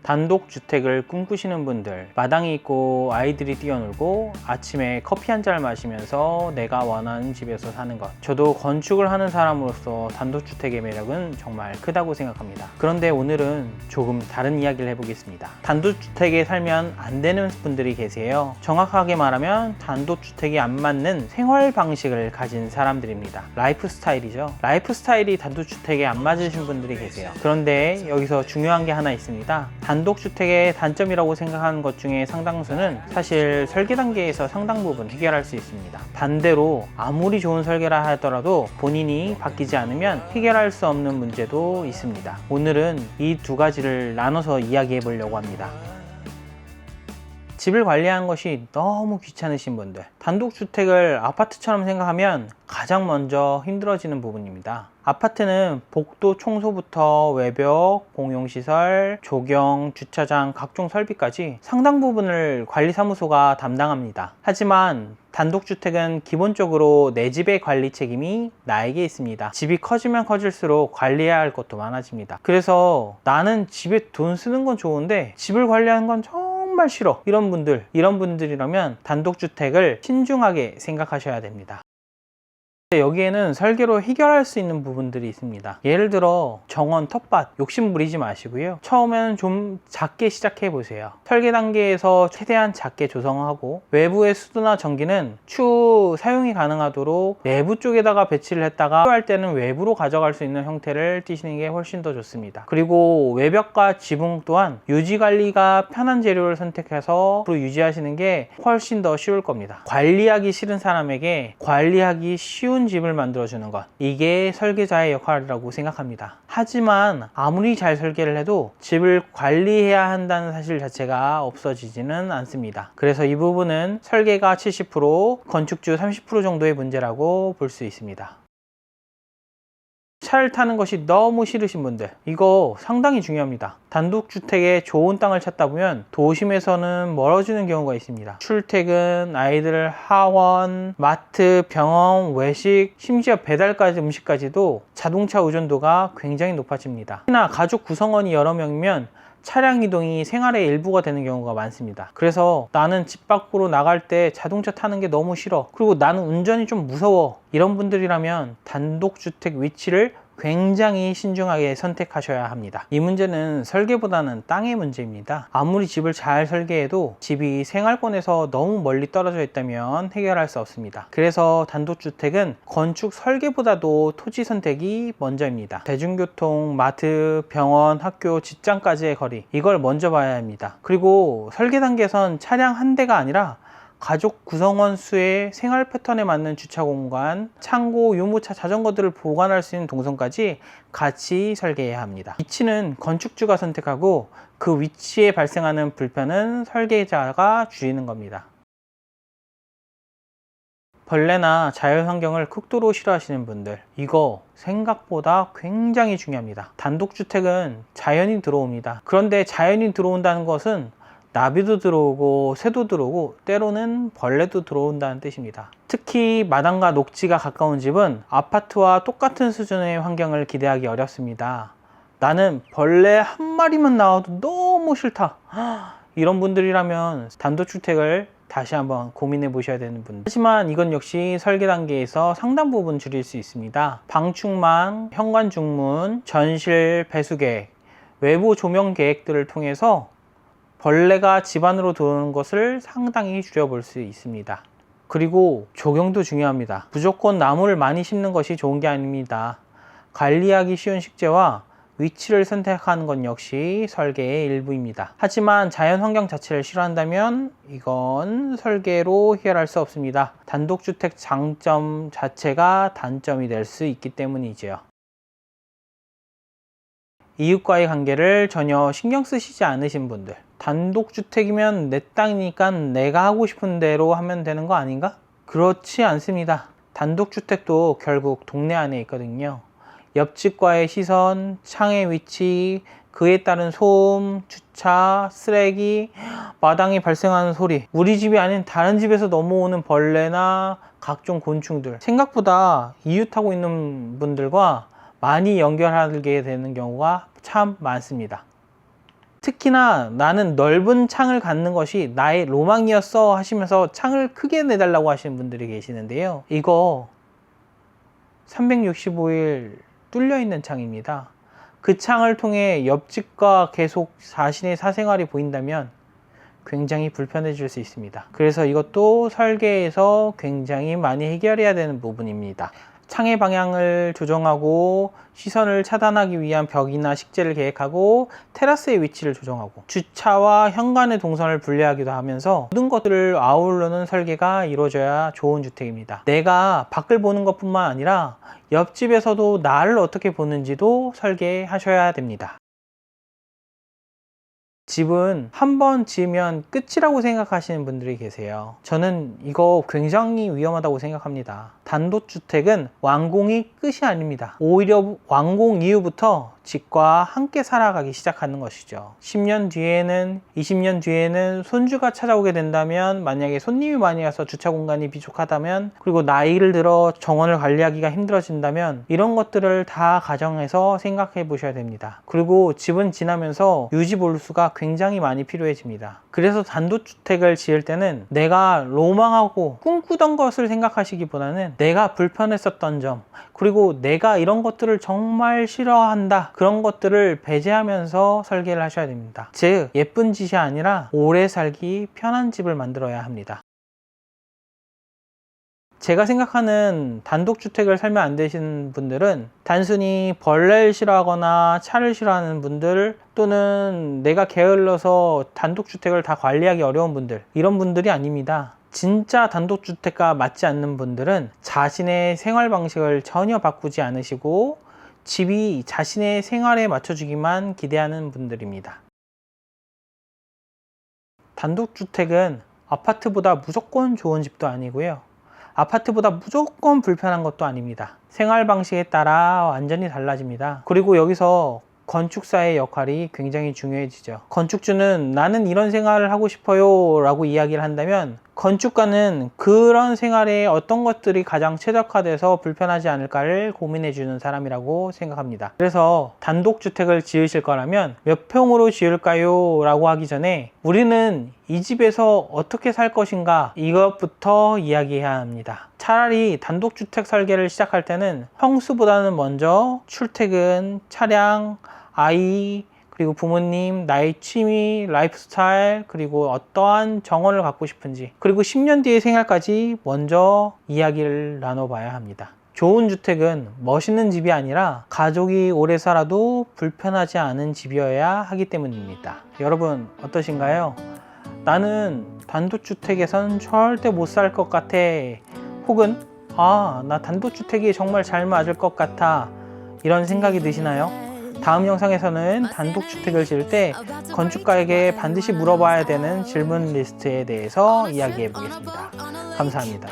단독주택을 꿈꾸시는 분들, 마당이 있고 아이들이 뛰어놀고 아침에 커피 한 잔을 마시면서 내가 원하는 집에서 사는 것. 저도 건축을 하는 사람으로서 단독주택의 매력은 정말 크다고 생각합니다. 그런데 오늘은 조금 다른 이야기를 해보겠습니다. 단독주택에 살면 안 되는 분들이 계세요. 정확하게 말하면 단독주택이 안 맞는 생활 방식을 가진 사람들입니다. 라이프 스타일이죠. 라이프 스타일이 단독주택에 안 맞으신 분들이 계세요. 그런데 여기서 중요한 게 하나 있습니다. 단독주택의 단점이라고 생각하는 것 중에 상당수는 사실 설계 단계에서 상당 부분 해결할 수 있습니다. 반대로 아무리 좋은 설계라 하더라도 본인이 바뀌지 않으면 해결할 수 없는 문제도 있습니다. 오늘은 이 두 가지를 나눠서 이야기해 보려고 합니다. 집을 관리하는 것이 너무 귀찮으신 분들, 단독주택을 아파트처럼 생각하면 가장 먼저 힘들어지는 부분입니다. 아파트는 복도 청소부터 외벽, 공용시설, 조경, 주차장, 각종 설비까지 상당 부분을 관리사무소가 담당합니다. 하지만 단독주택은 기본적으로 내 집의 관리 책임이 나에게 있습니다. 집이 커지면 커질수록 관리해야 할 것도 많아집니다. 그래서 나는 집에 돈 쓰는 건 좋은데 집을 관리하는 건 정말 싫어, 이런 분들이라면 단독주택을 신중하게 생각하셔야 됩니다. 여기에는 설계로 해결할 수 있는 부분들이 있습니다. 예를 들어 정원, 텃밭 욕심 부리지 마시고요. 처음에는 좀 작게 시작해 보세요. 설계 단계에서 최대한 작게 조성하고 외부의 수도나 전기는 추후 사용이 가능하도록 내부 쪽에다가 배치를 했다가 필요할 때는 외부로 가져갈 수 있는 형태를 띄시는 게 훨씬 더 좋습니다. 그리고 외벽과 지붕 또한 유지 관리가 편한 재료를 선택해서 유지하시는 게 훨씬 더 쉬울 겁니다. 관리하기 싫은 사람에게 관리하기 쉬운 집을 만들어주는 것, 이게 설계자의 역할이라고 생각합니다. 하지만 아무리 잘 설계를 해도 집을 관리해야 한다는 사실 자체가 없어지지는 않습니다. 그래서 이 부분은 설계가 70%, 건축주 30% 정도의 문제라고 볼 수 있습니다. 차를 타는 것이 너무 싫으신 분들, 이거 상당히 중요합니다. 단독주택에 좋은 땅을 찾다 보면 도심에서는 멀어지는 경우가 있습니다. 출퇴근, 아이들 하원, 마트, 병원, 외식, 심지어 배달까지, 음식까지도 자동차 의존도가 굉장히 높아집니다. 특히나 가족 구성원이 여러 명이면 차량 이동이 생활의 일부가 되는 경우가 많습니다. 그래서 나는 집 밖으로 나갈 때 자동차 타는 게 너무 싫어, 그리고 나는 운전이 좀 무서워, 이런 분들이라면 단독주택 위치를 굉장히 신중하게 선택하셔야 합니다. 이 문제는 설계보다는 땅의 문제입니다. 아무리 집을 잘 설계해도 집이 생활권에서 너무 멀리 떨어져 있다면 해결할 수 없습니다. 그래서 단독주택은 건축 설계보다도 토지 선택이 먼저입니다. 대중교통, 마트, 병원, 학교, 직장까지의 거리, 이걸 먼저 봐야 합니다. 그리고 설계 단계에선 차량 한 대가 아니라 가족 구성원 수의 생활 패턴에 맞는 주차 공간, 창고, 유모차, 자전거들을 보관할 수 있는 동선까지 같이 설계해야 합니다. 위치는 건축주가 선택하고 그 위치에 발생하는 불편은 설계자가 줄이는 겁니다. 벌레나 자연환경을 극도로 싫어하시는 분들, 이거 생각보다 굉장히 중요합니다. 단독주택은 자연이 들어옵니다. 그런데 자연이 들어온다는 것은 나비도 들어오고 새도 들어오고 때로는 벌레도 들어온다는 뜻입니다. 특히 마당과 녹지가 가까운 집은 아파트와 똑같은 수준의 환경을 기대하기 어렵습니다. 나는 벌레 한 마리만 나와도 너무 싫다, 이런 분들이라면 단독주택을 다시 한번 고민해 보셔야 되는 분들. 하지만 이건 역시 설계 단계에서 상당 부분 줄일 수 있습니다. 방충망, 현관 중문, 전실 배수 계획, 외부 조명 계획들을 통해서 벌레가 집 안으로 들어오는 것을 상당히 줄여볼 수 있습니다. 그리고 조경도 중요합니다. 무조건 나무를 많이 심는 것이 좋은 게 아닙니다. 관리하기 쉬운 식재와 위치를 선택하는 건 역시 설계의 일부입니다. 하지만 자연환경 자체를 싫어한다면 이건 설계로 해결할 수 없습니다. 단독주택 장점 자체가 단점이 될 수 있기 때문이지요. 이웃과의 관계를 전혀 신경 쓰시지 않으신 분들, 단독주택이면 내 땅이니까 내가 하고 싶은 대로 하면 되는 거 아닌가? 그렇지 않습니다. 단독주택도 결국 동네 안에 있거든요. 옆집과의 시선, 창의 위치, 그에 따른 소음, 주차, 쓰레기, 마당에 발생하는 소리, 우리 집이 아닌 다른 집에서 넘어오는 벌레나 각종 곤충들, 생각보다 이웃하고 있는 분들과 많이 연결하게 되는 경우가 참 많습니다. 특히나 나는 넓은 창을 갖는 것이 나의 로망이었어 하시면서 창을 크게 내달라고 하시는 분들이 계시는데요. 이거 365일 뚫려 있는 창입니다. 그 창을 통해 옆집과 계속 자신의 사생활이 보인다면 굉장히 불편해질 수 있습니다. 그래서 이것도 설계에서 굉장히 많이 해결해야 되는 부분입니다. 창의 방향을 조정하고 시선을 차단하기 위한 벽이나 식재를 계획하고 테라스의 위치를 조정하고 주차와 현관의 동선을 분리하기도 하면서 모든 것들을 아우르는 설계가 이루어져야 좋은 주택입니다. 내가 밖을 보는 것뿐만 아니라 옆집에서도 나를 어떻게 보는지도 설계하셔야 됩니다. 집은 한 번 지으면 끝이라고 생각하시는 분들이 계세요. 저는 이거 굉장히 위험하다고 생각합니다. 단독주택은 완공이 끝이 아닙니다. 오히려 완공 이후부터 집과 함께 살아가기 시작하는 것이죠. 10년 뒤에는 20년 뒤에는 손주가 찾아오게 된다면, 만약에 손님이 많이 와서 주차 공간이 부족하다면, 그리고 나이를 들어 정원을 관리하기가 힘들어진다면 이런 것들을 다 가정해서 생각해 보셔야 됩니다. 그리고 집은 지나면서 유지 보수가 굉장히 많이 필요해집니다. 그래서 단독주택을 지을 때는 내가 로망하고 꿈꾸던 것을 생각하시기보다는 내가 불편했었던 점, 그리고 내가 이런 것들을 정말 싫어한다, 그런 것들을 배제하면서 설계를 하셔야 됩니다. 즉, 예쁜 집이 아니라 오래 살기 편한 집을 만들어야 합니다. 제가 생각하는 단독주택을 살면 안 되시는 분들은 단순히 벌레를 싫어하거나 차를 싫어하는 분들, 또는 내가 게을러서 단독주택을 다 관리하기 어려운 분들, 이런 분들이 아닙니다. 진짜 단독주택과 맞지 않는 분들은 자신의 생활 방식을 전혀 바꾸지 않으시고 집이 자신의 생활에 맞춰주기만 기대하는 분들입니다. 단독주택은 아파트보다 무조건 좋은 집도 아니고요, 아파트보다 무조건 불편한 것도 아닙니다. 생활 방식에 따라 완전히 달라집니다. 그리고 여기서 건축사의 역할이 굉장히 중요해지죠. 건축주는 나는 이런 생활을 하고 싶어요 라고 이야기를 한다면, 건축가는 그런 생활에 어떤 것들이 가장 최적화돼서 불편하지 않을까를 고민해 주는 사람이라고 생각합니다. 그래서 단독주택을 지으실 거라면 몇 평으로 지을까요? 라고 하기 전에 우리는 이 집에서 어떻게 살 것인가, 이것부터 이야기해야 합니다. 차라리 단독주택 설계를 시작할 때는 평수보다는 먼저 출퇴근, 차량, 아이, 그리고 부모님, 나의 취미, 라이프 스타일, 그리고 어떠한 정원을 갖고 싶은지, 그리고 10년 뒤의 생활까지 먼저 이야기를 나눠봐야 합니다. 좋은 주택은 멋있는 집이 아니라 가족이 오래 살아도 불편하지 않은 집이어야 하기 때문입니다. 여러분 어떠신가요? 나는 단독주택에선 절대 못 살 것 같아, 혹은 나 단독주택이 정말 잘 맞을 것 같아, 이런 생각이 드시나요? 다음 영상에서는 단독주택을 지을 때 건축가에게 반드시 물어봐야 되는 질문 리스트에 대해서 이야기해 보겠습니다. 감사합니다.